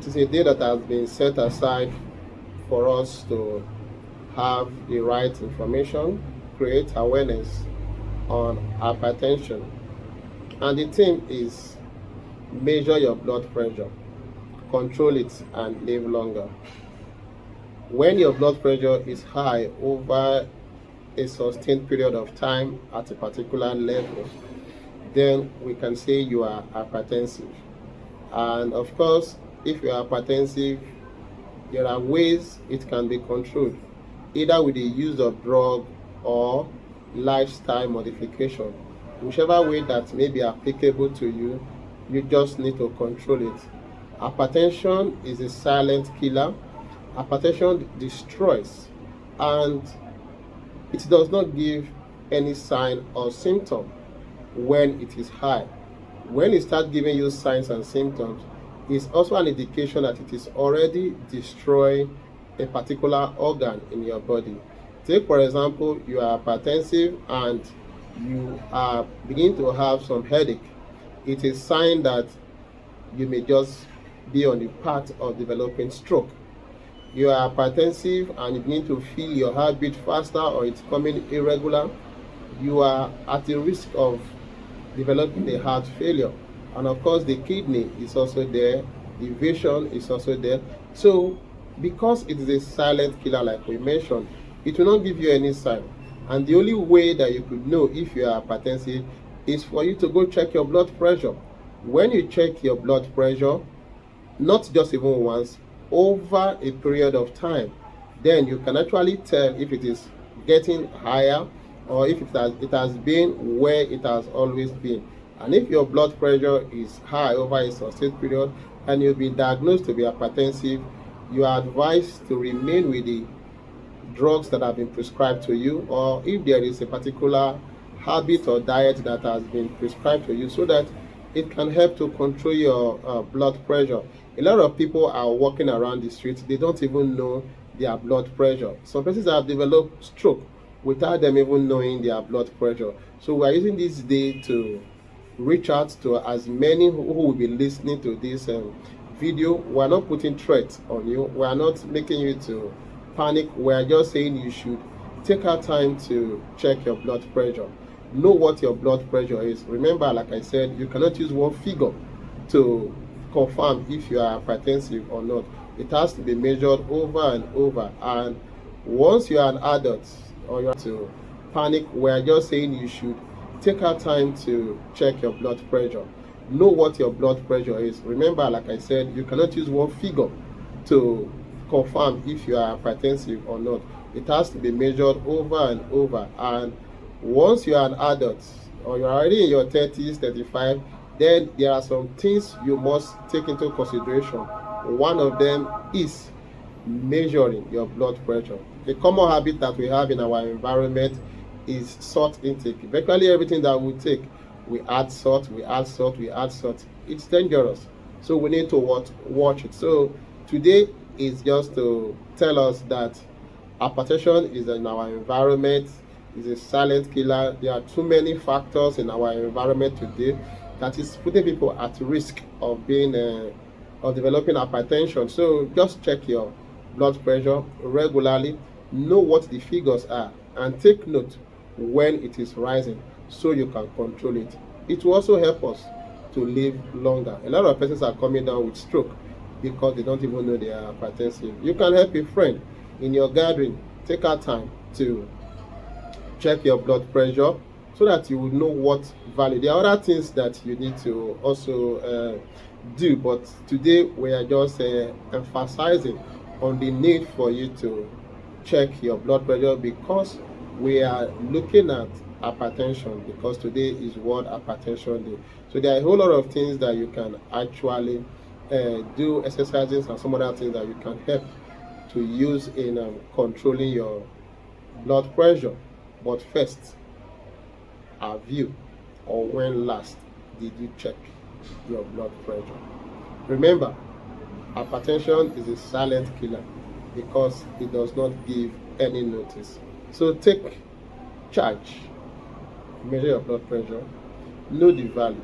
It is a day that has been set aside for us to have the right information, create awareness on hypertension. And the theme is measure your blood pressure, control it, and live longer. When your blood pressure is high over a sustained period of time at a particular level, then we can say you are hypertensive. And of course, if you are hypertensive, there are ways it can be controlled, either with the use of drug or lifestyle modification. Whichever way that may be applicable to you, you just need to control it. Hypertension is a silent killer. Hypertension destroys, and it does not give any sign or symptom when it is high. When it starts giving you signs and symptoms, it's also an indication that it is already destroying a particular organ in your body. Take, for example, you are hypertensive and you are beginning to have some headache. It is a sign that you may just be on the path of developing stroke. You are hypertensive and you begin to feel your heartbeat faster or it's coming irregular, you are at the risk of developing a heart failure. And of course, the kidney is also there, the vision is also there. So, because it is a silent killer, like we mentioned, it will not give you any sign. And the only way that you could know if you are hypertensive is for you to go check your blood pressure. When you check your blood pressure, not just even once, over a period of time, then you can actually tell if it is getting higher or if it has been where it has always been. And if your blood pressure is high over a sustained period and you've been diagnosed to be hypertensive, you are advised to remain with the drugs that have been prescribed to you, or if there is a particular habit or diet that has been prescribed to you, so that it can help to control your blood pressure. A lot of people are walking around the streets, they don't even know their blood pressure. Some persons have developed stroke without them even knowing their blood pressure. So we are using this day to reach out to as many who will be listening to this video. We are not putting threats on you, we are not making you to panic. We are just saying you should take our time to check your blood pressure, know what your blood pressure is. Remember, like I said, you cannot use one figure to confirm if you are hypertensive or not. It has to be measured over and over. And once you are an adult or you have to panic, we are just saying you should take our time to check your blood pressure, know what your blood pressure is. Remember, like I said, you cannot use one figure to confirm if you are hypertensive or not. It has to be measured over and over. And once you are an adult or you're already in your 30s, 35, then there are some things you must take into consideration. One of them is measuring your blood pressure. A common habit that we have in our environment is salt intake. Virtually everything that we take, we add salt, we add salt, we add salt. It's dangerous. So we need to watch it. So today is just to tell us that hypertension is in our environment, is a silent killer. There are too many factors in our environment today that is putting people at risk of being of developing hypertension. So just check your blood pressure regularly, know what the figures are, and take note when it is rising so you can control it. It will also help us to live longer. A lot of persons are coming down with stroke because they don't even know they are hypertensive. You can help a friend in your gathering. Take our time to check your blood pressure so that you will know what value. There are other things that you need to also do, but today we are just emphasizing on the need for you to check your blood pressure, because we are looking at hypertension, because today is World Hypertension Day. So there are a whole lot of things that you can actually do, exercises and some other things that you can help to use in controlling your blood pressure. But first, have you or when last did you check your blood pressure? Remember, hypertension is a silent killer because it does not give any notice. So take charge, measure your blood pressure, know the value,